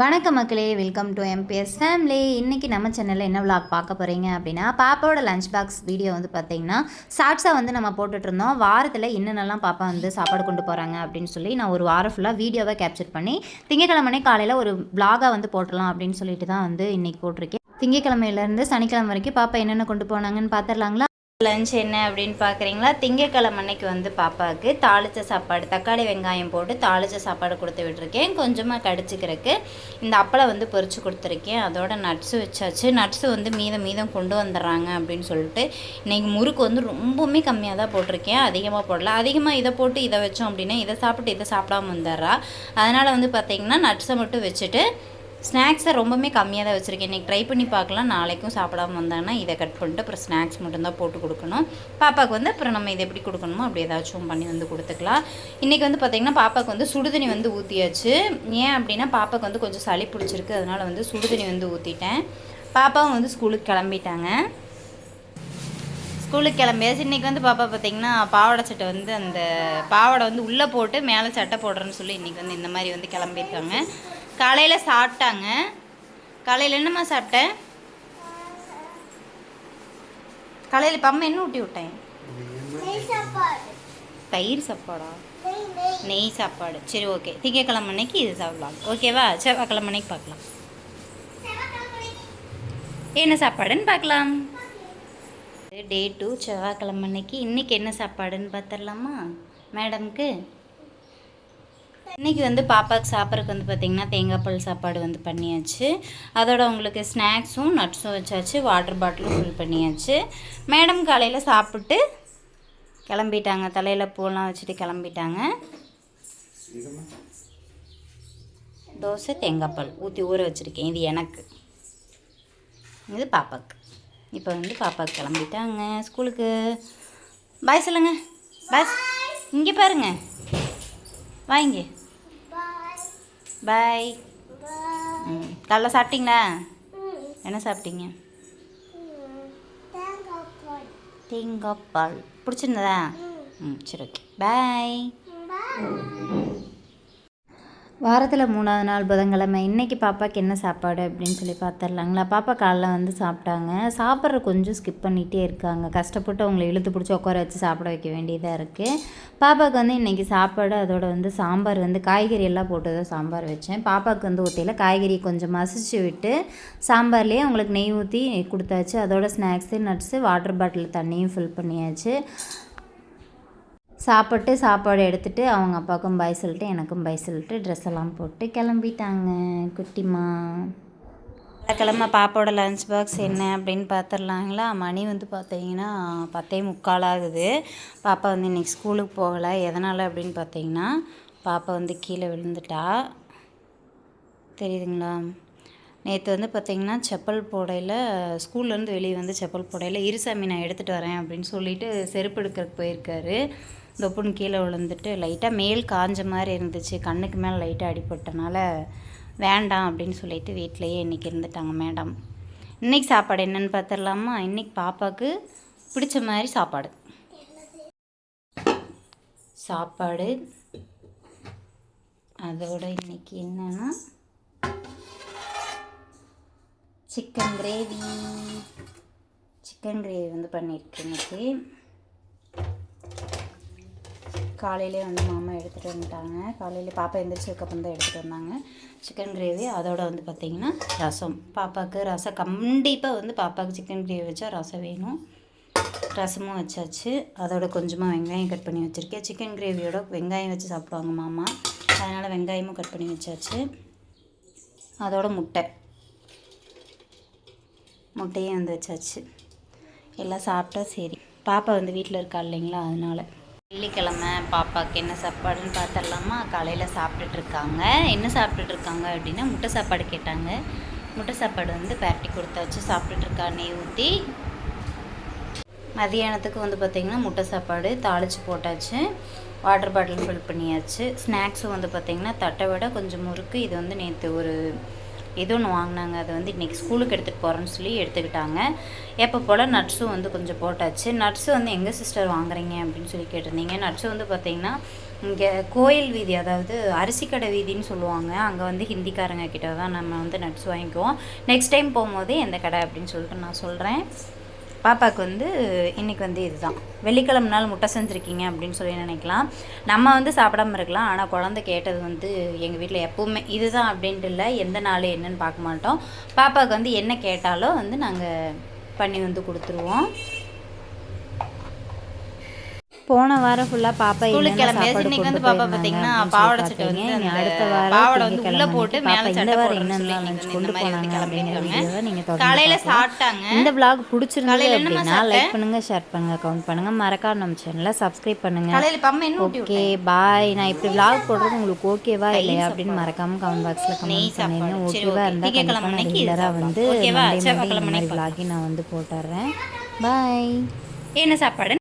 வணக்கம் மக்களே, welcome to MBS family. இன்றைக்கி நம்ம சேனலில் என்ன விளாக் பார்க்க போகிறீங்க அப்படின்னா, பாப்பாவோட லஞ்ச் பாக்ஸ் வீடியோ வந்து பார்த்திங்கன்னா ஷார்ட்ஸாக வந்து நம்ம போட்டுட்ருந்தோம். வாரத்தில் என்னென்னலாம் பாப்பா வந்து சாப்பாடு கொண்டு போகிறாங்க அப்படின்னு சொல்லி நான் ஒரு வாரம் ஃபுல்லாக வீடியோவை கேப்சர் பண்ணி திங்கக்கிழமை காலையில் ஒரு விளாகாக வந்து போட்டுடலாம் அப்படின்னு சொல்லிட்டு தான் வந்து இன்றைக்கி போட்டிருக்கேன். திங்கக்கிழமையிலேருந்து சனிக்கிழமை வரைக்கும் பாப்பா என்னென்ன கொண்டு போனாங்கன்னு பார்த்துடலாங்களா? லஞ்ச் என்ன அப்படின்னு பார்க்குறீங்களா? திங்கக்கிழமை அன்னைக்கு வந்து பாப்பாவுக்கு தாளித்த சாப்பாடு, தக்காளி வெங்காயம் போட்டு தாளித்த சாப்பாடு கொடுத்து விட்டுருக்கேன். கொஞ்சமாக கடிச்சிக்கிறதுக்கு இந்த அப்பளம் வந்து பொரித்து கொடுத்துருக்கேன். அதோட நட்ஸு வச்சாச்சு. நட்ஸு வந்து மீதம் கொண்டு வந்துடுறாங்க அப்படின்னு சொல்லிட்டு இன்றைக்கி முறுக்கு வந்து ரொம்பவுமே கம்மியாக தான் போட்டிருக்கேன், அதிகமாக போடல. அதிகமாக இதை போட்டு இதை வச்சோம் அப்படின்னா இதை சாப்பிட்டு இதை சாப்பிடாம வந்துடுறா. அதனால் வந்து பார்த்திங்கன்னா நட்ஸை மட்டும் வச்சுட்டு ஸ்நாக்ஸை ரொம்பவுமே கம்மியாக தான் வச்சுருக்கேன். இன்றைக்கி ட்ரை பண்ணி பார்க்கலாம். நாளைக்கும் சாப்பிடாம வந்தாங்கன்னா இதை கட் பண்ணிட்டு அப்புறம் ஸ்நாக்ஸ் மட்டும்தான் போட்டு கொடுக்கணும். பாப்பாவுக்கு வந்து அப்புறம் நம்ம இதை எப்படி கொடுக்கணுமோ அப்படி ஏதாச்சும் பண்ணி வந்து கொடுத்துக்கலாம். இன்றைக்கி வந்து பார்த்திங்கன்னா பாப்பாவுக்கு வந்து சுடுதண்ணி வந்து ஊற்றியாச்சு. ஏன் அப்படின்னா பாப்பாவுக்கு வந்து கொஞ்சம் சளி பிடிச்சிருக்கு, அதனால் வந்து சுடுதண்ணி வந்து ஊற்றிட்டேன். பாப்பாவும் வந்து ஸ்கூலுக்கு கிளம்பிட்டாங்க. ஸ்கூலுக்கு கிளம்பியாச்சு. இன்றைக்கி வந்து பாப்பா பார்த்திங்கன்னா பாவாடை சட்டை வந்து அந்த பாவாடை வந்து உள்ளே போட்டு மேலே சட்டை போடுறேன்னு சொல்லி இன்றைக்கி வந்து இந்த மாதிரி வந்து கிளம்பியிருக்காங்க. காலையில் சாப்பிட்டாங்க. காலையில் என்னம்மா சாப்பிட்டேன்? காலையில் பம்மா என்ன ஊட்டி விட்டேன்? தயிர் சாப்பாடா? நெய் சாப்பாடு. சரி, ஓகே. திங்கக்கிழமை அன்னைக்கு இது சாப்பிடலாம், ஓகேவா? செவ்வாய்க்கிழமை அன்னைக்கு பார்க்கலாம் என்ன சாப்பாடுன்னு பார்க்கலாம். டே 2 செவ்வாய்க்கிழமை அன்னைக்கு இன்றைக்கி என்ன சாப்பாடுன்னு பார்த்துடலாமா மேடம்க்கு? இன்றைக்கி வந்து பாப்பாவுக்கு சாப்பிட்றதுக்கு வந்து பார்த்திங்கன்னா தேங்காய் பால் சாப்பாடு வந்து பண்ணியாச்சு. அதோட உங்களுக்கு ஸ்நாக்ஸும் நட்ஸும் வச்சாச்சு. வாட்டர் பாட்டிலும் ஃபில் பண்ணியாச்சு. மேடம் காலையில் சாப்பிட்டு கிளம்பிட்டாங்க. தலையில் பூலாம் வச்சுட்டு கிளம்பிட்டாங்க. தோசை தேங்காய் பால் ஊற்றி ஊற வச்சுருக்கேன். இது எனக்கு, இது பாப்பாவுக்கு. இப்போ வந்து பாப்பாவுக்கு கிளம்பிட்டாங்க ஸ்கூலுக்கு. பாய் சொல்லுங்கள். பாய். இங்கே பாருங்கள், வாங்க. பாய். காலைல சாப்பிட்டீங்களா? என்ன சாப்பிட்டீங்க? தேங்காய் பால். பிடிச்சிருந்ததா? சரி, ஓகே. பாய். வாரத்தில் 3ஆவது நாள் புதன்கிழமை. இன்றைக்கி பாப்பாவுக்கு என்ன சாப்பாடு அப்படின்னு சொல்லி பார்த்துடலாங்களா? பாப்பா காலைல வந்து சாப்பிட்டாங்க. சாப்பிட்ற கொஞ்சம் ஸ்கிப் பண்ணிகிட்டே இருக்காங்க. கஷ்டப்பட்டு அவங்கள இழுத்து பிடிச்சி உட்கார வச்சு சாப்பிட வைக்க வேண்டியதாக இருக்குது. பாப்பாவுக்கு வந்து இன்றைக்கி சாப்பாடு அதோட வந்து சாம்பார் வந்து காய்கறி எல்லாம் போட்டு தான் சாம்பார் வச்சேன். பாப்பாவுக்கு வந்து ஊற்றியில் காய்கறி கொஞ்சம் மசிச்சு விட்டு சாம்பார்லேயே அவங்களுக்கு நெய் ஊற்றி கொடுத்தாச்சு. அதோட ஸ்நாக்ஸு நட்ஸு வாட்டர் பாட்டில் தண்ணியும் ஃபில் பண்ணியாச்சு. சாப்பிட்டு சாப்பாடு எடுத்துகிட்டு அவங்க அப்பாவுக்கும் பாய் சொல்லிட்டு எனக்கும் பாய் சொல்லிட்டு ட்ரெஸ் எல்லாம் போட்டு கிளம்பிட்டாங்க குட்டிமா. கிழமை பாப்பாவோட லஞ்ச் பாக்ஸ் என்ன அப்படின்னு பார்த்துடலாங்களா? மணி வந்து பார்த்தீங்கன்னா 10:45 ஆகுது. பாப்பா வந்து இன்றைக்கி ஸ்கூலுக்கு போகலை. எதனால் அப்படின்னு பார்த்தீங்கன்னா பாப்பா வந்து கீழே விழுந்துட்டா. தெரியுதுங்களா? நேற்று வந்து பார்த்திங்கன்னா செப்பல் போடையில் ஸ்கூல்லேருந்து வெளியே வந்து செப்பல் போடையில் இருசாமி நான் எடுத்துகிட்டு வரேன் அப்படின்னு சொல்லிட்டு செருப்பு எடுக்கிறதுக்கு போயிருக்காரு. தொப்புன்னு கீழே விழுந்துட்டு லைட்டாக மேல் காஞ்ச மாதிரி இருந்துச்சு. கண்ணுக்கு மேலே லைட்டாக அடிபட்டனால வேண்டாம் அப்படின்னு சொல்லிட்டு வீட்டிலையே இன்றைக்கி இருந்துட்டாங்க மேடம். இன்றைக்கி சாப்பாடு என்னென்னு பார்த்துடலாமா? இன்றைக்கி பாப்பாவுக்கு பிடிச்ச மாதிரி சாப்பாடு அதோட இன்றைக்கி என்னென்னா சிக்கன் கிரேவி வந்து பண்ணியிருக்கேன். இன்றைக்கி காலையிலே வந்து மாமா எடுத்துகிட்டு வந்துட்டாங்க. காலையில் பாப்பா எந்திரிச்சதுக்கப்புறம் தான் எடுத்துகிட்டு வந்தாங்க சிக்கன் கிரேவி. அதோட வந்து பார்த்திங்கன்னா ரசம். பாப்பாவுக்கு ரசம் கண்டிப்பாக வந்து பாப்பாவுக்கு சிக்கன் கிரேவி வச்சா ரசம் வேணும். ரசமும் வச்சாச்சு. அதோட கொஞ்சமாக வெங்காயம் கட் பண்ணி வச்சுருக்கேன். சிக்கன் கிரேவியோட வெங்காயம் வச்சு சாப்பிடுவாங்க மாமா, அதனால் வெங்காயமும் கட் பண்ணி வச்சாச்சு. அதோட முட்டையும் வந்து வச்சாச்சு. எல்லாம் சாப்பிட்டா சரி. பாப்பா வந்து வீட்டில் இருக்கா இல்லைங்களா, அதனால். வெள்ளிக்கிழமை பாப்பாவுக்கு என்ன சாப்பாடுன்னு பார்த்துடலாமா? காலையில் சாப்பிட்டுட்ருக்காங்க. என்ன சாப்பிட்டுட்ருக்காங்க அப்படின்னா முட்டை சாப்பாடு கேட்டாங்க. முட்டை சாப்பாடு வந்து பரட்டி கொடுத்தாச்சு. சாப்பிட்டுட்ருக்கா நெய் ஊற்றி. மதியானத்துக்கு வந்து பார்த்திங்கன்னா முட்டை சாப்பாடு தாளித்து போட்டாச்சு. வாட்டர் பாட்டில் ஃபில் பண்ணியாச்சு. ஸ்நாக்ஸும் வந்து பார்த்திங்கன்னா தட்டை விட கொஞ்சம் முறுக்கு. இது வந்து நேற்று ஒரு ஏதோ ஒன்று வாங்கினாங்க. அது வந்து இன்றைக்கி ஸ்கூலுக்கு எடுத்துகிட்டு போகிறேன்னு சொல்லி எடுத்துக்கிட்டாங்க. எப்போ போல் நட்ஸும் வந்து கொஞ்சம் போட்டாச்சு. நட்ஸு வந்து எங்கே சிஸ்டர் வாங்குறீங்க அப்படின்னு சொல்லி கேட்டிருந்தீங்க. நட்ஸு வந்து பார்த்திங்கன்னா இங்கே கோயில் வீதி, அதாவது அரிசிக்கடை வீதின்னு சொல்லுவாங்க. அங்கே வந்து ஹிந்திக்காரங்க கிட்ட தான் நம்ம வந்து நட்ஸ் வாங்கிக்குவோம். நெக்ஸ்ட் டைம் போகும்போது எந்த கடை அப்படின்னு சொல்லிட்டு நான் சொல்கிறேன். பாப்பாவுக்கு வந்து இன்றைக்கி வந்து இதுதான் வெள்ளிக்கிழமை நாள் முட்டை செஞ்சுருக்கீங்க அப்படின்னு சொல்லி நினைக்கலாம். நம்ம வந்து சாப்பிடாம இருக்கலாம், ஆனால் குழந்தை கேட்டது வந்து எங்கள் வீட்டில் எப்போவுமே இதுதான் அப்படின்ட்டு இல்லை, எந்த நாள் என்னன்னு பார்க்க மாட்டோம். பாப்பாவுக்கு வந்து என்ன கேட்டாலும் வந்து நாங்கள் பண்ணி வந்து கொடுத்துருவோம். போன வாரம் ஃபுல்லாக பாப்பா இன்னைக்கு வந்து பாப்பா பார்த்தீங்கன்னா பாவாடை சட்டை வந்து அடுத்த வாரம் பாவாடை வந்து உள்ளே போட்டு மேலே சட்டை போடுறேன்னு கொண்டு போனாங்க அப்படிங்கிறத நீங்கள் காலையில் சாப்பிட்டாங்க. இந்த vlog பிடிச்சிருந்தது அப்படின்னா லைக் பண்ணுங்கள், ஷேர் பண்ணுங்கள், கமெண்ட் பண்ணுங்கள், மறக்காம நம்ம சேனலை சப்ஸ்கிரைப் பண்ணுங்கள். Okay bye. நான் இப்படி vlog போடுறது உங்களுக்கு ஓகேவா இல்லையா அப்படின்னு மறக்காமல் கமெண்ட் பாக்ஸில் கமெண்ட் பண்ணுங்க. ஓகேவா இருந்தால் கண்டிப்பாக நான் ரெகுலராக வந்து இந்த மாதிரி vlog நான் வந்து போட்டுடுறேன். பாய். என்ன சாப்பாடு?